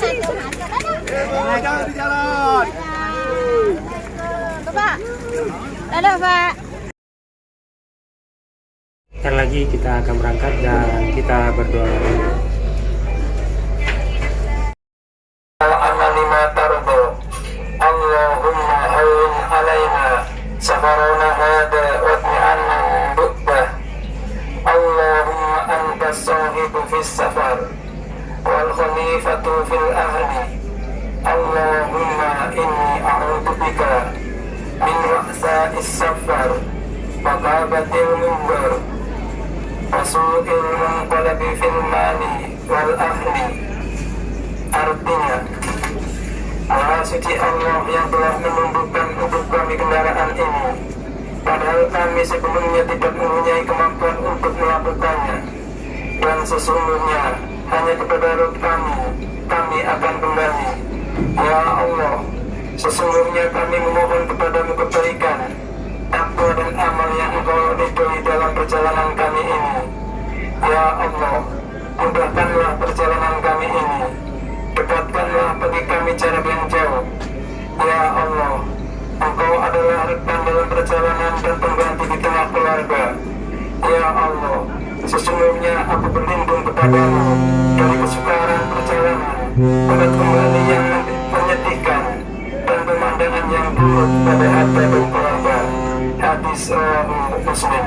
Jangan di jalan. Pak. Dadah, Pak. Sebentar lagi kita akan berangkat dan kita berdoa dulu. Allahumma hawwin alaina safarana hada wadni anna bu'dah. Allahumma anta sahibu fis safar wal khalifatu fil ahli. Allahumma inni a'udzu bika min wa'sa'is safar wa qabatil mimbar wa su'il munqalabi fil mali wal ahli. Artinya, Maha suci Allah yang telah menumbuhkan untuk kami kendaraan ini, padahal kami sebelumnya tidak mempunyai kemampuan untuk melakukannya. Dan sesungguhnya hanya kepada Rabb kami akan kembali. Ya Allah, sesungguhnya kami memohon kepadamu kebaikan, takwa dan amal yang Engkau ridhoi dalam perjalanan kami ini. Ya Allah, mudahkanlah perjalanan kami ini. Dekatkanlah bagi kami jarak yang jauh. Ya Allah, Engkau adalah rekan dalam perjalanan dan pengganti di tengah keluarga. Ya Allah, sesungguhnya aku berlindung kepadamu dari kesukaran perjalanan, pada kembali yang menyedihkan, dan pemandangan yang buruk pada harta dan keluarga. Hadis Muslim.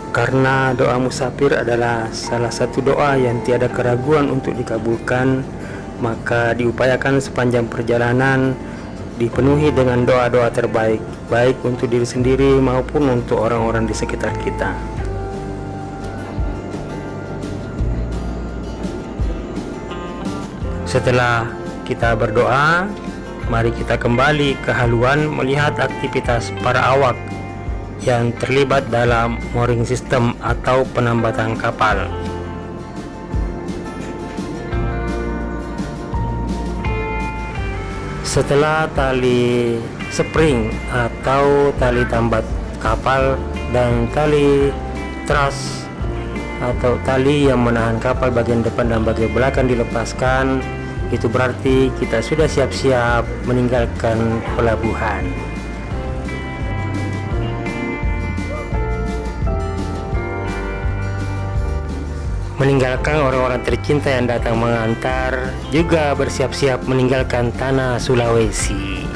Karena doa musafir adalah salah satu doa yang tiada keraguan untuk dikabulkan, maka diupayakan sepanjang perjalanan dipenuhi dengan doa-doa terbaik, baik untuk diri sendiri maupun untuk orang-orang di sekitar kita. Setelah kita berdoa, mari kita kembali ke haluan melihat aktivitas para awak yang terlibat dalam mooring system atau penambatan kapal. Setelah tali spring atau tali tambat kapal dan tali truss atau tali yang menahan kapal bagian depan dan bagian belakang dilepaskan, itu berarti kita sudah siap-siap meninggalkan pelabuhan. Meninggalkan orang-orang tercinta yang datang mengantar, juga bersiap-siap meninggalkan tanah Sulawesi.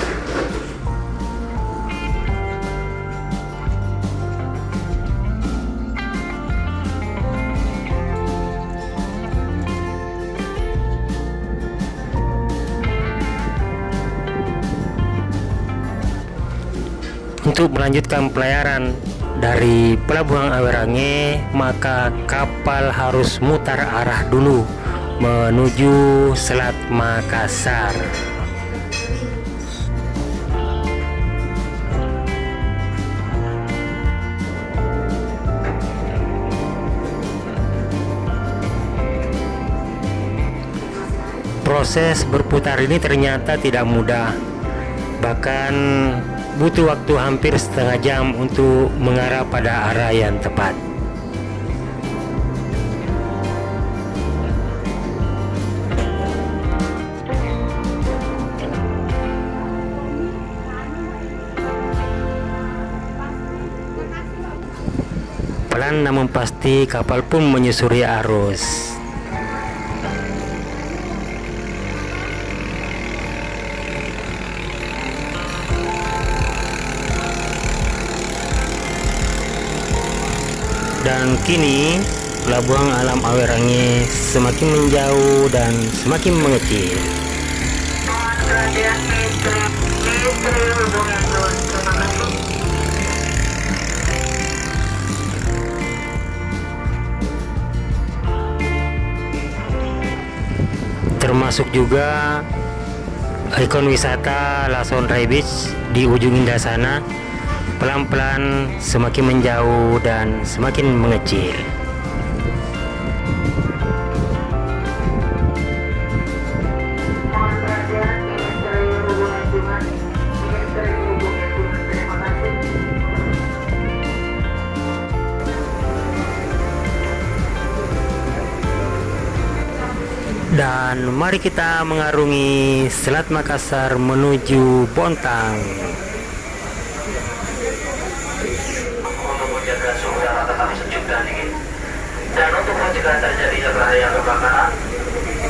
Untuk melanjutkan pelayaran dari Pelabuhan Awerange, maka kapal harus mutar arah dulu menuju Selat Makassar. Proses berputar ini ternyata tidak mudah, bahkan butuh waktu hampir setengah jam untuk mengarah pada arah yang tepat. Pelan namun pasti kapal pun menyusuri arus. Dan kini Pelabuhan Alam Awerange semakin menjauh dan semakin mengecil. Termasuk juga ikon wisata Lasonrai Beach di ujung indah sana, pelan-pelan semakin menjauh dan semakin mengecil. Dan mari kita mengarungi Selat Makassar menuju Bontang. Untuk menjaga suhu udara tetap sejuk dan dingin, dan untuk mencegah terjadinya bahaya kebakaran,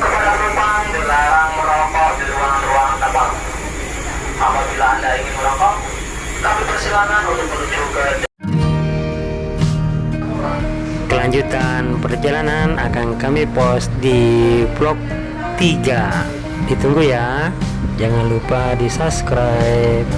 kepada penumpang dilarang merokok di ruang-ruang kapal. Apabila Anda ingin merokok, kami persilakan untuk menuju ke Kelanjutan perjalanan akan kami post di vlog 3. Ditunggu ya. Jangan lupa di subscribe.